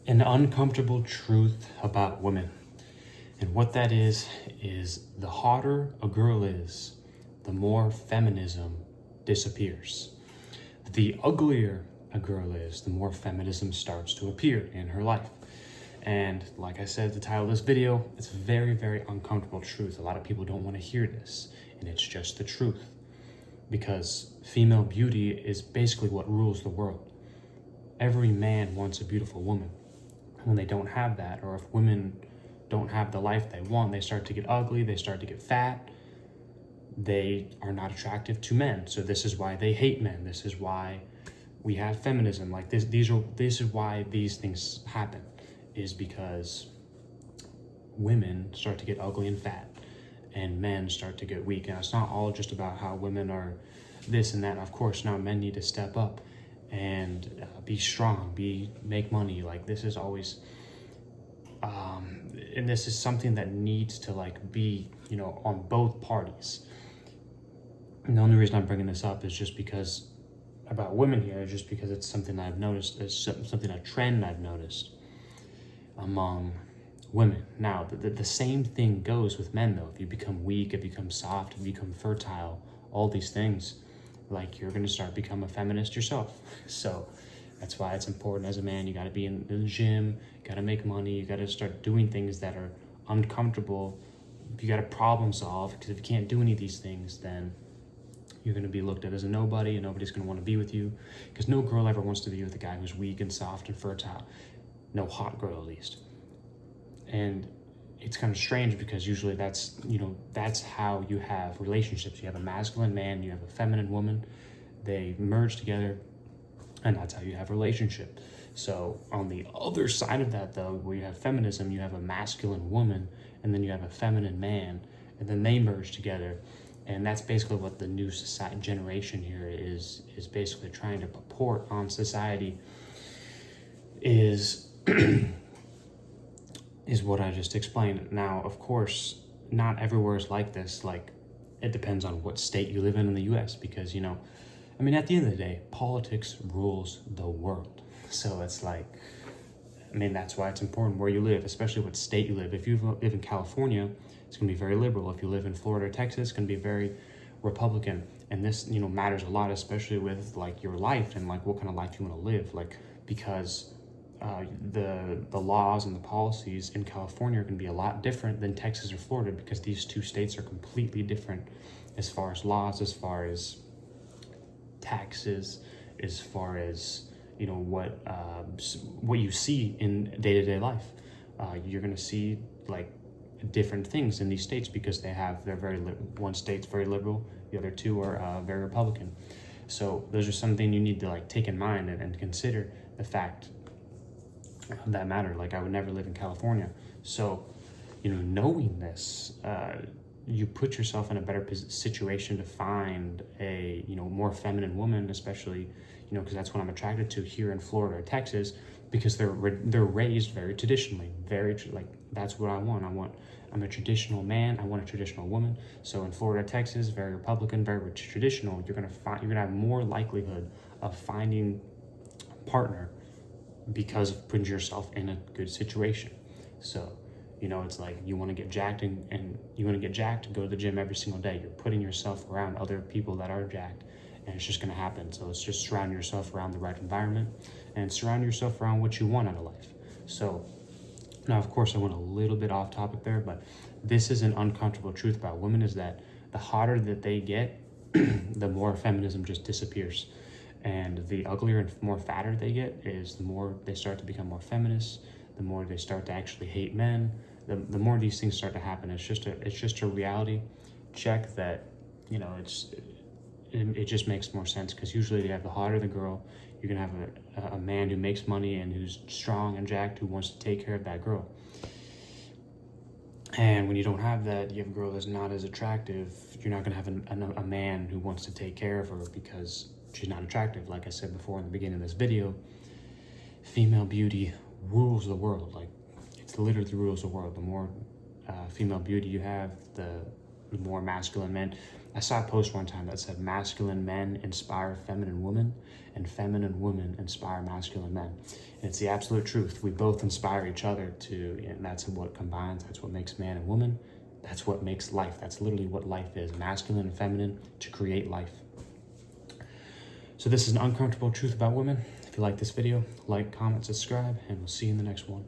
An uncomfortable truth about women. And what that is the hotter a girl is, the more feminism disappears. The uglier a girl is, the more feminism starts to appear in her life. And like I said at the title of this video, it's a very, very uncomfortable truth. A lot of people don't want to hear this, and it's just the truth. Because female beauty is basically what rules the world. Every man wants a beautiful woman. When they don't have that, or if women don't have the life they want, they start to get ugly, they start to get fat, they are not attractive to men. So this is why they hate men. This is why we have feminism. Like this is why these things happen, is because women start to get ugly and fat and men start to get weak. And it's not all just about how women are this and that. Of course, now men need to step up and be strong, make money. Like this is always, and this is something that needs to be, on both parties. And the only reason I'm bringing this up is just because about women here, just because it's something I've noticed, it's a trend I've noticed among women. Now, the same thing goes with men though. If you become weak, if you become soft, if you become fertile, all these things, you're going to start become a feminist yourself. So that's why it's important as a man. You got to be in the gym, you got to make money, you got to start doing things that are uncomfortable. You got to problem solve, because if you can't do any of these things, then you're going to be looked at as a nobody, and nobody's going to want to be with you, because no girl ever wants to be with a guy who's weak and soft and fertile. No hot girl, at least. And it's kind of strange, because usually that's how you have relationships. You have a masculine man, you have a feminine woman, they merge together, and that's how you have a relationship. So on the other side of that though, where you have feminism, you have a masculine woman, and then you have a feminine man, and then they merge together. And that's basically what the new society generation here is basically trying to purport on society, is is what I just explained. Now, of course, not everywhere is like this. It depends on what state you live in the US, because, at the end of the day, politics rules the world. So it's that's why it's important where you live, especially what state you live. If you live in California, it's going to be very liberal. If you live in Florida or Texas, it's going to be very Republican. And this, matters a lot, especially with your life and what kind of life you want to live. Because the laws and the policies in California are going to be a lot different than Texas or Florida, because these two states are completely different as far as laws, as far as taxes, as far as what you see in day-to-day life. You're going to see different things in these states, because they're very one state's very liberal, the other two are very Republican. So those are something you need to take in mind and consider the fact that matter. I would never live in California. So, knowing this, you put yourself in a better situation to find a, more feminine woman, especially, because that's what I'm attracted to here in Florida or Texas, because they're raised very traditionally, that's what I want. I'm a traditional man. I want a traditional woman. So in Florida, Texas, very Republican, very traditional. You're gonna have more likelihood of finding a partner because of putting yourself in a good situation. So, it's you want to get jacked and you want to get jacked to go to the gym every single day. You're putting yourself around other people that are jacked, and it's just going to happen. So it's just surround yourself around the right environment and surround yourself around what you want out of life. So now, of course, I went a little bit off topic there, but this is an uncomfortable truth about women, is that the hotter that they get, the more feminism just disappears. And the uglier and more fatter they get, is the more they start to become more feminist, the more they start to actually hate men, the more these things start to happen. It's just a reality check that, it just makes more sense, because usually the hotter the girl, you're gonna have a man who makes money and who's strong and jacked, who wants to take care of that girl. And when you don't have that, you have a girl that's not as attractive, you're not gonna have a man who wants to take care of her, because she's not attractive. Like I said before in the beginning of this video, female beauty rules the world. It's literally rules the world. The more female beauty you have, the more masculine men. I saw a post one time that said masculine men inspire feminine women and feminine women inspire masculine men. And it's the absolute truth. We both inspire each other and that's what combines, that's what makes man and woman. That's what makes life. That's literally what life is, masculine and feminine to create life. So this is an uncomfortable truth about women. If you like this video, like, comment, subscribe, and we'll see you in the next one.